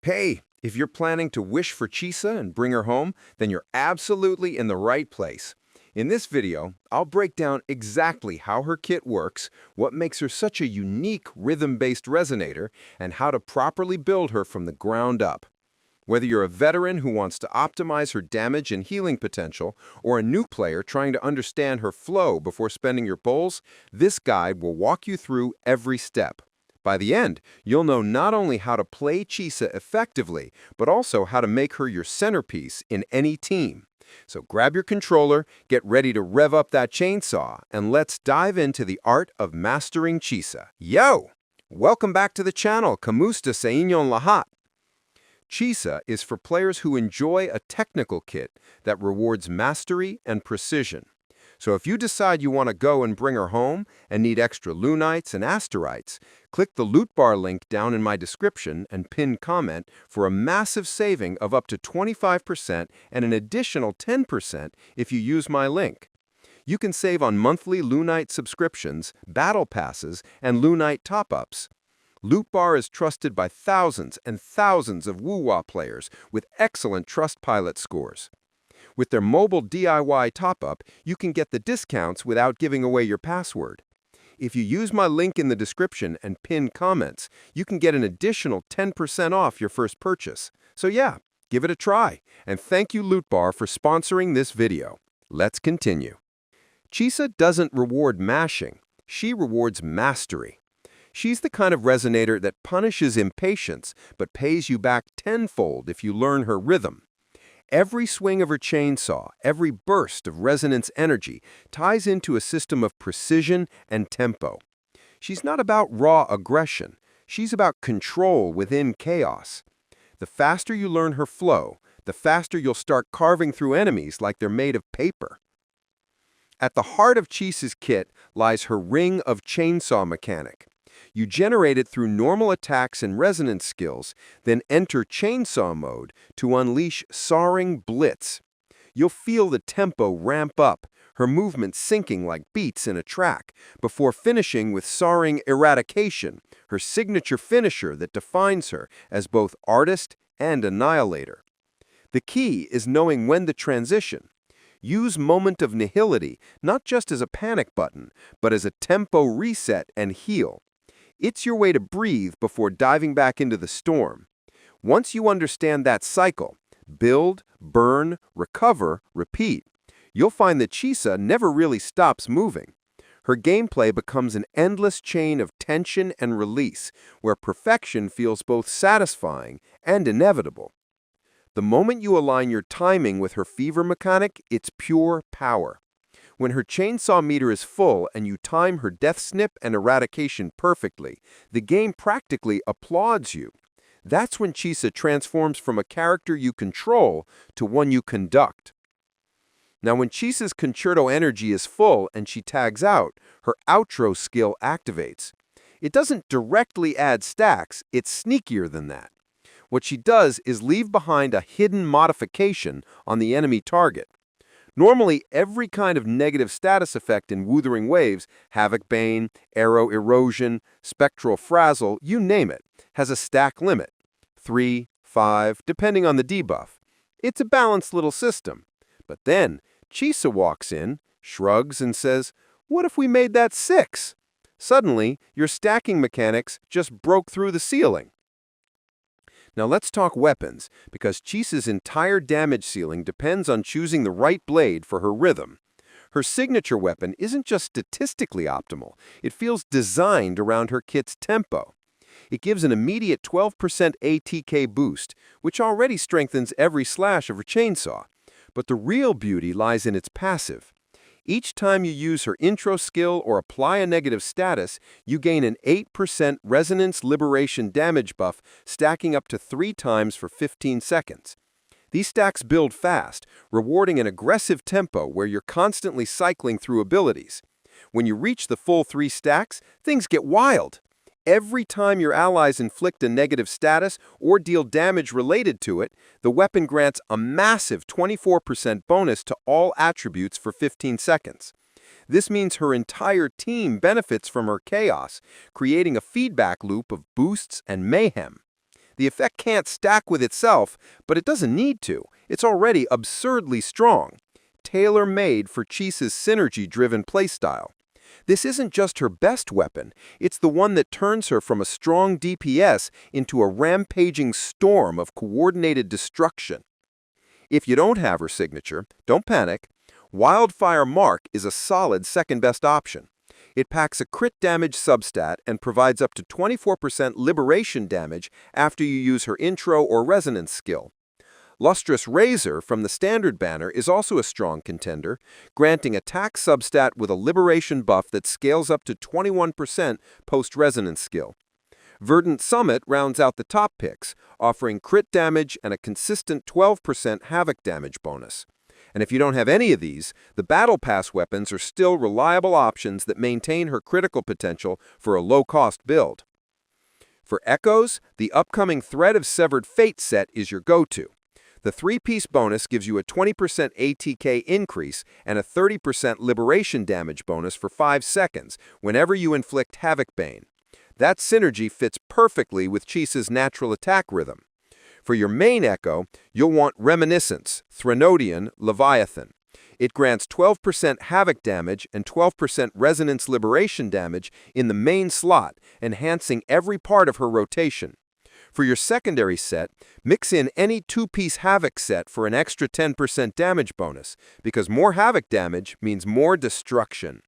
Hey, if you're planning to wish for Chisa and bring her home, then you're absolutely in the right place. In this video, I'll break down exactly how her kit works, what makes her such a unique rhythm-based resonator, and how to properly build her from the ground up. Whether you're a veteran who wants to optimize her damage and healing potential, or a new player trying to understand her flow before spending your bowls, this guide will walk you through every step. By the end, you'll know not only how to play Chisa effectively, but also how to make her your centerpiece in any team. So grab your controller, get ready to rev up that chainsaw, and let's dive into the art of mastering Chisa. Yo! Welcome back to the channel, Kamusta sa inyong lahat. Chisa is for players who enjoy a technical kit that rewards mastery and precision. So if you decide you want to go and bring her home and need extra lunites and asterites, click the loot bar link down in my description and pinned comment for a massive saving of up to 25% and an additional 10% if you use my link. You can save on monthly lunite subscriptions, battle passes, and lunite top-ups. Loot Bar is trusted by thousands and thousands of Wuwa players with excellent Trustpilot scores. With their mobile DIY top-up, you can get the discounts without giving away your password. If you use my link in the description and pinned comments, you can get an additional 10% off your first purchase. So yeah, give it a try. And thank you Loot Bar for sponsoring this video. Let's continue. Chisa doesn't reward mashing. She rewards mastery. She's the kind of resonator that punishes impatience, but pays you back tenfold if you learn her rhythm. Every swing of her chainsaw, every burst of resonance energy ties into a system of precision and tempo. She's not about raw aggression. She's about control within chaos. The faster you learn her flow, the faster you'll start carving through enemies like they're made of paper. At the heart of Chisa's kit lies her ring of chainsaw mechanic. You generate it through normal attacks and resonance skills, then enter chainsaw mode to unleash Sawing Blitz. You'll feel the tempo ramp up, her movement sinking like beats in a track, before finishing with Sawing Eradication, her signature finisher that defines her as both artist and annihilator. The key is knowing when to transition. Use Moment of Nihility not just as a panic button, but as a tempo reset and heal. It's your way to breathe before diving back into the storm. Once you understand that cycle, build, burn, recover, repeat, you'll find that Chisa never really stops moving. Her gameplay becomes an endless chain of tension and release, where perfection feels both satisfying and inevitable. The moment you align your timing with her fever mechanic, it's pure power. When her chainsaw meter is full and you time her death snip and eradication perfectly, the game practically applauds you. That's when Chisa transforms from a character you control to one you conduct. Now when Chisa's concerto energy is full and she tags out, her outro skill activates. It doesn't directly add stacks, it's sneakier than that. What she does is leave behind a hidden modification on the enemy target. Normally, every kind of negative status effect in Wuthering Waves, Havoc Bane, Arrow Erosion, Spectral Frazzle, you name it, has a stack limit. 3, 5, depending on the debuff. It's a balanced little system. But then, Chisa walks in, shrugs, and says, "What if we made that 6?" Suddenly, your stacking mechanics just broke through the ceiling. Now let's talk weapons, because Chisa's entire damage ceiling depends on choosing the right blade for her rhythm. Her signature weapon isn't just statistically optimal, it feels designed around her kit's tempo. It gives an immediate 12% ATK boost, which already strengthens every slash of her chainsaw. But the real beauty lies in its passive. Each time you use her intro skill or apply a negative status, you gain an 8% resonance liberation damage buff, stacking up to 3 times for 15 seconds. These stacks build fast, rewarding an aggressive tempo where you're constantly cycling through abilities. When you reach the full 3 stacks, things get wild. Every time your allies inflict a negative status or deal damage related to it, the weapon grants a massive 24% bonus to all attributes for 15 seconds. This means her entire team benefits from her chaos, creating a feedback loop of boosts and mayhem. The effect can't stack with itself, but it doesn't need to. It's already absurdly strong. Tailor-made for Chisa's synergy-driven playstyle. This isn't just her best weapon, it's the one that turns her from a strong DPS into a rampaging storm of coordinated destruction. If you don't have her signature, don't panic. Wildfire Mark is a solid second-best option. It packs a crit damage substat and provides up to 24% liberation damage after you use her intro or resonance skill. Lustrous Razor from the standard banner is also a strong contender, granting attack substat with a liberation buff that scales up to 21% post-resonance skill. Verdant Summit rounds out the top picks, offering crit damage and a consistent 12% havoc damage bonus. And if you don't have any of these, the Battle Pass weapons are still reliable options that maintain her critical potential for a low-cost build. For Echoes, the upcoming Thread of Severed Fate set is your go-to. The 3-piece bonus gives you a 20% ATK increase and a 30% liberation damage bonus for 5 seconds whenever you inflict Havoc Bane. That synergy fits perfectly with Chisa's natural attack rhythm. For your main Echo, you'll want Reminiscence, Threnodian, Leviathan. It grants 12% Havoc damage and 12% Resonance Liberation damage in the main slot, enhancing every part of her rotation. For your secondary set, mix in any 2-piece Havoc set for an extra 10% damage bonus, because more Havoc damage means more destruction.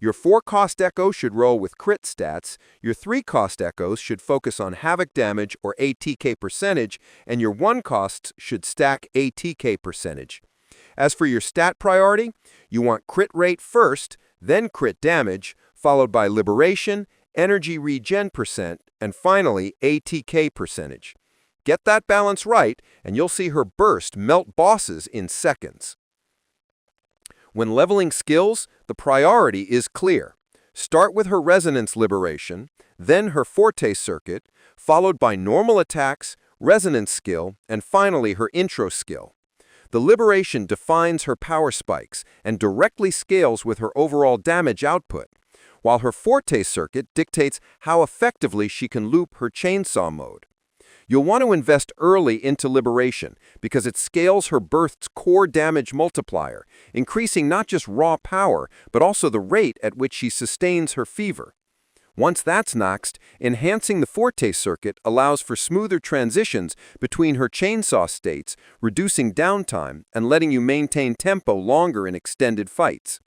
Your 4-cost Echo should roll with crit stats, your 3-cost Echoes should focus on Havoc damage or ATK percentage, and your 1-costs should stack ATK percentage. As for your stat priority, you want crit rate first, then crit damage, followed by liberation, energy regen percent, and finally ATK percentage. Get that balance right, and you'll see her burst melt bosses in seconds. When leveling skills, the priority is clear. Start with her Resonance Liberation, then her Forte Circuit, followed by normal attacks, Resonance skill, and finally her intro skill. The Liberation defines her power spikes and directly scales with her overall damage output, while her Forte Circuit dictates how effectively she can loop her chainsaw mode. You'll want to invest early into Liberation because it scales her burst's core damage multiplier, increasing not just raw power, but also the rate at which she sustains her fever. Once that's maxed, enhancing the Forte Circuit allows for smoother transitions between her chainsaw states, reducing downtime and letting you maintain tempo longer in extended fights.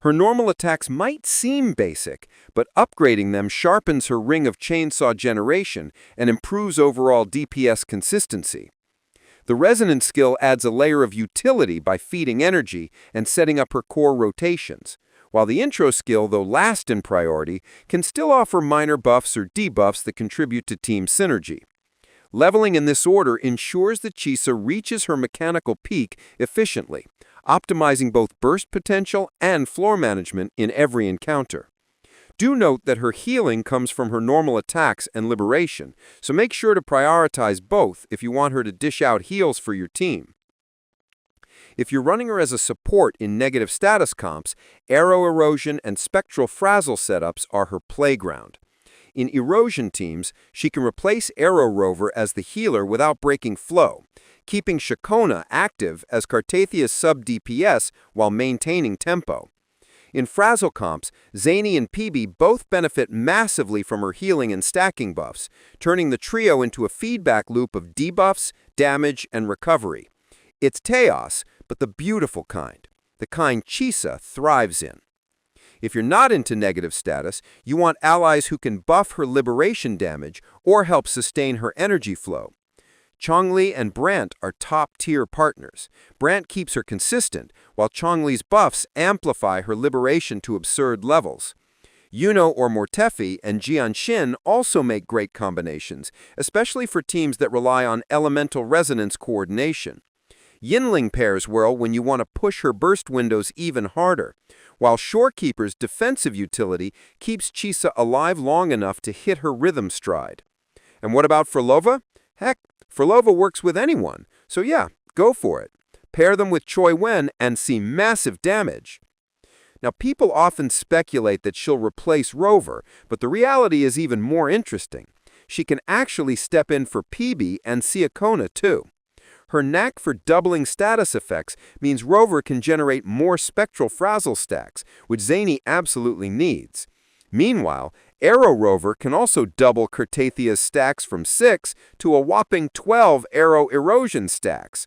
Her normal attacks might seem basic, but upgrading them sharpens her ring of chainsaw generation and improves overall DPS consistency. The Resonance skill adds a layer of utility by feeding energy and setting up her core rotations, while the intro skill, though last in priority, can still offer minor buffs or debuffs that contribute to team synergy. Leveling in this order ensures that Chisa reaches her mechanical peak efficiently, optimizing both burst potential and floor management in every encounter. Do note that her healing comes from her normal attacks and liberation, so make sure to prioritize both if you want her to dish out heals for your team. If you're running her as a support in negative status comps, Arrow Erosion and Spectral Frazzle setups are her playground. In Erosion teams, she can replace Arrow Rover as the healer without breaking flow, keeping Shakona active as Cartathia's sub-DPS while maintaining tempo. In Frazzle comps, Zani and Phoebe both benefit massively from her healing and stacking buffs, turning the trio into a feedback loop of debuffs, damage, and recovery. It's chaos, but the beautiful kind, the kind Chisa thrives in. If you're not into negative status, you want allies who can buff her liberation damage or help sustain her energy flow. Chongli and Brant are top-tier partners. Brant keeps her consistent, while Chongli's buffs amplify her liberation to absurd levels. Yuno or Mortefi and Jianxin also make great combinations, especially for teams that rely on elemental resonance coordination. Yinling pairs well when you want to push her burst windows even harder, while Shorekeeper's defensive utility keeps Chisa alive long enough to hit her rhythm stride. And what about Frolova? Heck, Frolova works with anyone, so yeah, go for it. Pair them with Choi Wen and see massive damage. Now, people often speculate that she'll replace Rover, but the reality is even more interesting. she can actually step in for Phoebe and Siakona too. Her knack for doubling status effects means Rover can generate more spectral frazzle stacks, which Zani absolutely needs. Meanwhile, Arrow Rover can also double Cartathia's stacks from 6 to a whopping 12 Arrow Erosion stacks.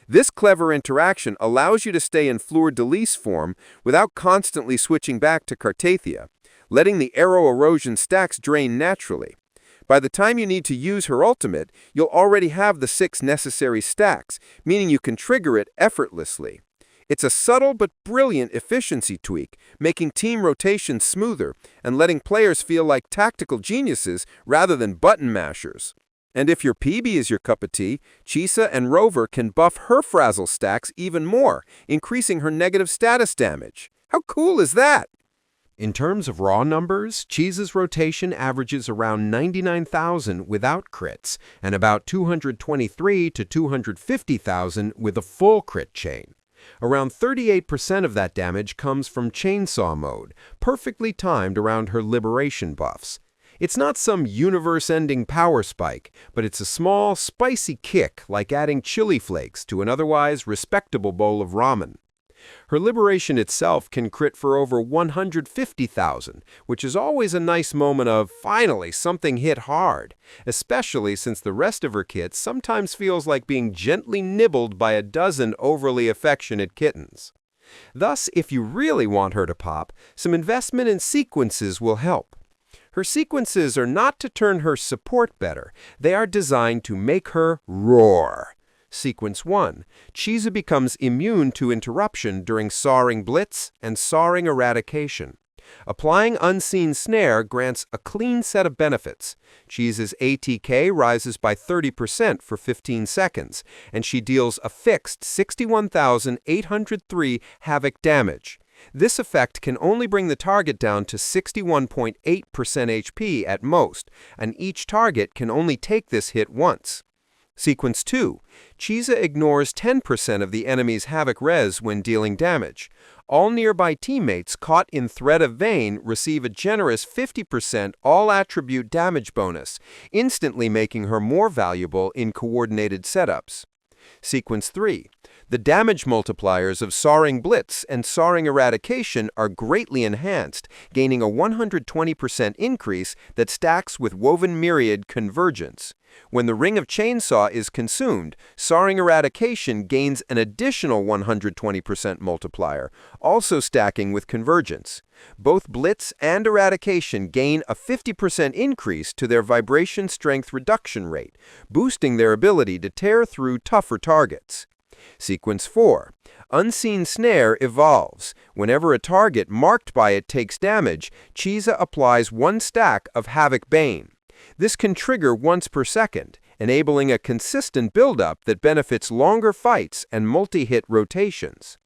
This clever interaction allows you to stay in Fleur-de-Lis form without constantly switching back to Cartathia, letting the Arrow Erosion stacks drain naturally. By the time you need to use her ultimate, you'll already have the 6 necessary stacks, meaning you can trigger it effortlessly. It's a subtle but brilliant efficiency tweak, making team rotation smoother and letting players feel like tactical geniuses rather than button mashers. And if your Phoebe is your cup of tea, Chisa and Rover can buff her frazzle stacks even more, increasing her negative status damage. How cool is that? In terms of raw numbers, Chisa's rotation averages around 99,000 without crits, and about 223 to 250,000 with a full crit chain. Around 38% of that damage comes from chainsaw mode, perfectly timed around her liberation buffs. It's not some universe-ending power spike, but it's a small, spicy kick like adding chili flakes to an otherwise respectable bowl of ramen. Her liberation itself can crit for over 150,000, which is always a nice moment of, finally, something hit hard, especially since the rest of her kit sometimes feels like being gently nibbled by a dozen overly affectionate kittens. Thus, if you really want her to pop, some investment in sequences will help. Her sequences are not to turn her support better, they are designed to make her roar. Sequence 1. Chisa becomes immune to interruption during Soaring Blitz and Soaring Eradication. Applying Unseen Snare grants a clean set of benefits. Chisa's ATK rises by 30% for 15 seconds, and she deals a fixed 61,803 havoc damage. This effect can only bring the target down to 61.8% HP at most, and each target can only take this hit once. Sequence 2. Chisa ignores 10% of the enemy's Havoc res when dealing damage. All nearby teammates caught in Thread of Vein receive a generous 50% all-attribute damage bonus, instantly making her more valuable in coordinated setups. Sequence 3. The damage multipliers of Soaring Blitz and Soaring Eradication are greatly enhanced, gaining a 120% increase that stacks with Woven Myriad Convergence. When the Ring of Chainsaw is consumed, Soaring Eradication gains an additional 120% multiplier, also stacking with Convergence. Both Blitz and Eradication gain a 50% increase to their vibration strength reduction rate, boosting their ability to tear through tougher targets. Sequence 4. Unseen Snare evolves. Whenever a target marked by it takes damage, Chisa applies 1 stack of Havoc Bane. This can trigger once per second, enabling a consistent buildup that benefits longer fights and multi-hit rotations.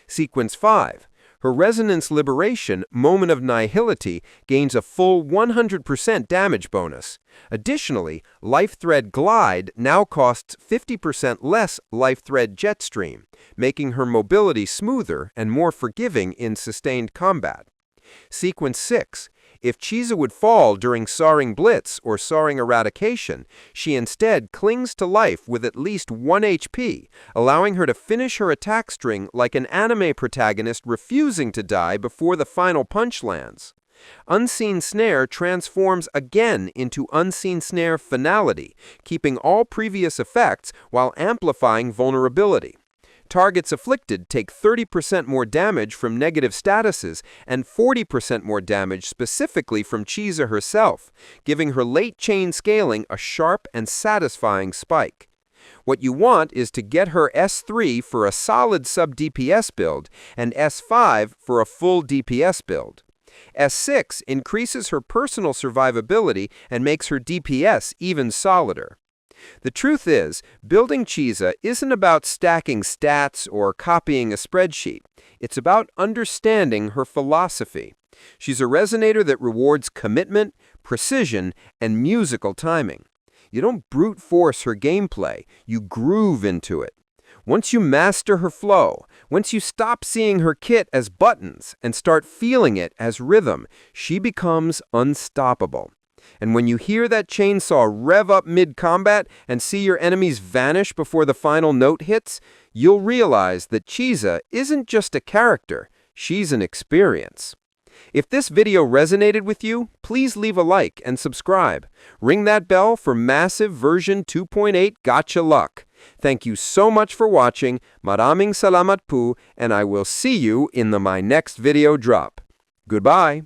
Sequence 5. Her Resonance Liberation, Moment of Nihility, gains a full 100% damage bonus. Additionally, Life Thread Glide now costs 50% less Life Thread Jetstream, making her mobility smoother and more forgiving in sustained combat. Sequence 6. If Chisa would fall during Soaring Blitz or Soaring Eradication, she instead clings to life with at least 1 HP, allowing her to finish her attack string like an anime protagonist refusing to die before the final punch lands. Unseen Snare transforms again into Unseen Snare Finality, keeping all previous effects while amplifying vulnerability. Targets afflicted take 30% more damage from negative statuses and 40% more damage specifically from Chisa herself, giving her late chain scaling a sharp and satisfying spike. What you want is to get her S3 for a solid sub-DPS build and S5 for a full DPS build. S6 increases her personal survivability and makes her DPS even solider. The truth is, building Chisa isn't about stacking stats or copying a spreadsheet. It's about understanding her philosophy. She's a resonator that rewards commitment, precision, and musical timing. You don't brute force her gameplay, you groove into it. Once you master her flow, once you stop seeing her kit as buttons and start feeling it as rhythm, she becomes unstoppable. And when you hear that chainsaw rev up mid-combat and see your enemies vanish before the final note hits, you'll realize that Chisa isn't just a character, she's an experience. If this video resonated with you, please leave a like and subscribe. Ring that bell for massive version 2.8 gotcha luck. Thank you so much for watching, maraming salamat po, and I will see you in my next video drop. Goodbye!